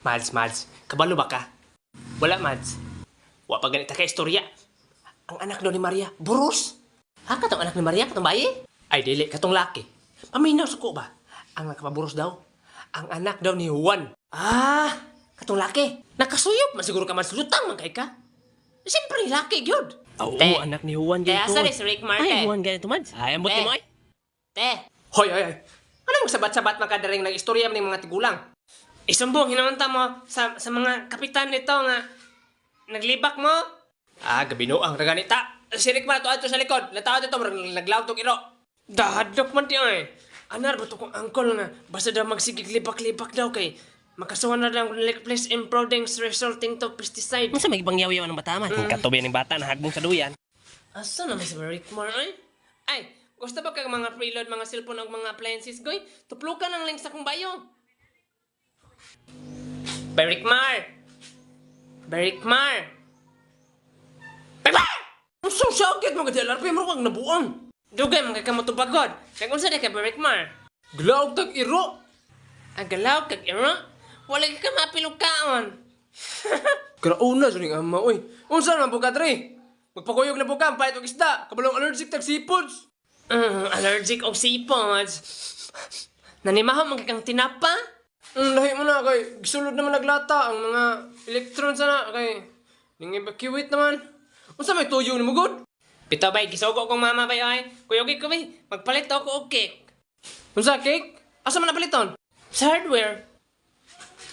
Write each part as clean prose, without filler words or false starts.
Mads, kabalo ba ka? Wala, Mads. Wa pa ganita ka istorya. Ang anak daw ni Maria, buros. Ha, katong anak ni Maria, katong bayi? Ay, dili, katong laki. Paminaw sa ko ba? Ang nakapaburos daw, ang anak daw ni Juan. Ah, katong laki. Nakasuyop, masiguro ka man sulutang man kay ka. Siyempre, laki, gyud. Oo, anak ni Juan Kaya gyud. asa ni si Rick Marque? Ay, Juan ganito, Mads. Ay, ambot ni mo, ay. Te, Hoy. Anong sabat-sabat makadaring ng istorya ng mga tigulang? Isumbong, hinamanta mo sa mga kapitan nito nga naglibak mo. Ah, gabinuang raganita. Si Rick Mar, ato sa likod. Natawad ito, naglaw itong iro. Dahadok man tiyo eh. Anar ba ito kong angkol nga basta daw magsigig libak-libak daw kay makasuhan na lang place imploding resulting to pesticide. masa may ibang yaw-yaw ng bata man? Katubi ng bata na hagbong sa duyan. Asa naman si Rick Mar, ay? Ay, gusto ba kang mga preload, mga cellphone o mga appliances, goy? Tuplukan ang link sa kong bayo. Berikmar! Berikmar! Ang so sakit mga DLRP mo kang nabuang. Dugay mga kamatubagod. Kaya kung saan ka Berikmar? Galaw tag iro. Ang galaw tag iro? Wala ka mapilog kaon. Grauna sa ning ama, oy. Unsa naman buka dre? Magpakuyog na buka, pahit og isda. Kabalong allergic tag seafoods. Allergic og seafoods. Nanimahaw mga kang tinapa? Lahi mo na kay gisulod naman naglata ang mga electrons na kay ning evacuate naman. Unsa may tuyo ni mo god? Pito bay gisugo kong mama bay ay. Kuyogi ko bay, magpalit ako og cake. Unsa cake? Asa man napaliton? Sa hardware.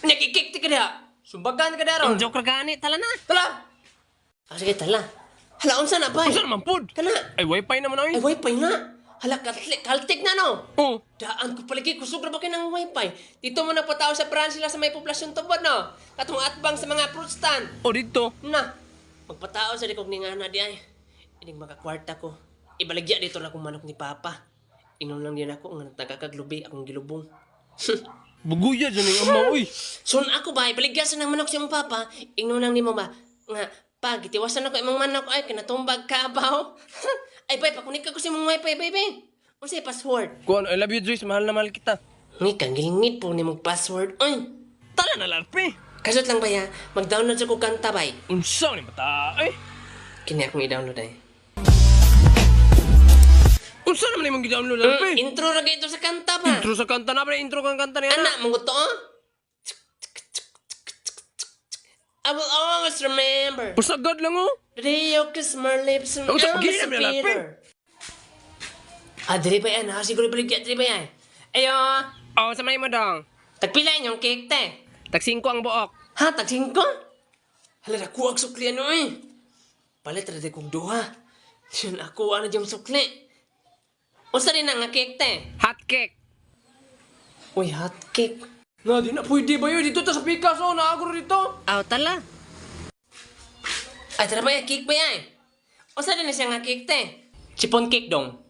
Nakikik ti kada. Sumbagan ka daron. Ang joke gani, tala na. Tala. Ah, sige, tala. Hala, unsa na ba? Unsa naman pod? Kana. Ay wifi naman Ay, ay. wifi na. Hala, kaltik na no. Oh. Daan ko palagi, kusog na ba kayo ng wifi? Dito mo na po tao sa branch sila sa may poblasyon tubod, no? Katong atbang sa mga fruit stand. O dito. Na, magpatao sa likog ni nga na di ay. Ining makakwarta ko. Ibaligya dito na kong manok ni Papa. Inom lang din ako nga nagkakaglubi akong gilubong. Buguya dyan yung ama, uy. Son ako ba, ibaligya sa ng manok siyang Papa. Inom lang ni mo ba, nga, pag itiwasan ako imong manok ay kinatumbag ka abaw. Ay, bay, pakunik ka ko si mong wifi, baby. Ano sa'yo password? Kuan, I love you, Joyce. Mahal na mahal kita. Ngi, kangilingit po ni mong password. Ay, Tala na larpe. kasot lang ba ya, mag-download sa kong kanta, bay. Unsa ni bata, ay. Kini akong i-download ay. Unsa naman imong gi-download larpe? Intro na ito sa kanta ba? Intro sa kanta na, pre. Intro kang kanta niya na. Anak, mong gusto, oh? I will always remember Pasagad lang, oh. the day you kiss my lips and Oh, sa- I was gila, a may lapin. Peter. Ah, dali ba yan? Ha? Siguro baligya, dali ba yan? Ayo, Oh, sa may mo dong. tagpila yung cake, te. Tag 5 ang buok. Ha, tagsin ko? Hala, naku, ang sukli ano eh. Palit na kong duha. Yun, ako, ano yung sukli? Usa rin nga cake, te. Hot cake. Uy, hot cake. Na, di na pwede ba yun? Dito ta sa Picasso. Naagro dito. Aw, tala. Ay, tara ba yan? Cake ba yan? Usa rin siya nga cake, te. Chipon cake dong.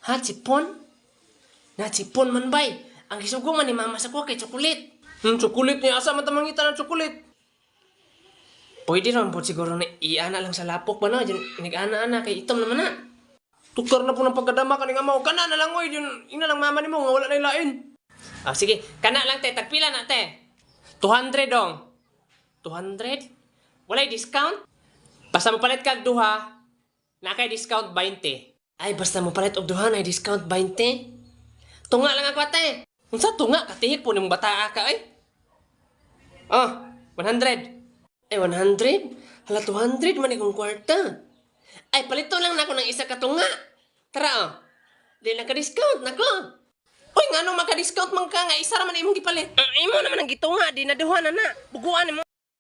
Ha, chipon? Na, chipon man bay. Ang gisugo man ni mama sa ko kay chocolate. Chocolate niya. Asa man tamangita ng chocolate? Pwede ron po siguro na iana lang sa lapok ba no? Diyan, nag-ana-ana kay itom naman na. Tukar na po ng pagkadama ka ni amaw. Kana na lang, oy. Yun, ina lang mama ni mo. Nga wala na ilain. Ah, sige. Kana lang, te. Tagpila na, te. 200 dong. 200? Walay discount? Basta mo palit kag duha. Na kay discount 20. Ay, basta mo palit og duha na discount 20. Tunga lang ako, te. Unsa tunga? Katihik po ng bata ka, ay. Oh, 100. Ay, 100? Hala, 200 man ikong kwarta. Ay, palito lang na ako ng isa katunga. Tara, oh. Di na ka-discount, nako. Uy, nga nung maka-discount man ka nga, isa raman imong gipalit. Imo naman ang gitunga. Di na duha na na. Buguan mo.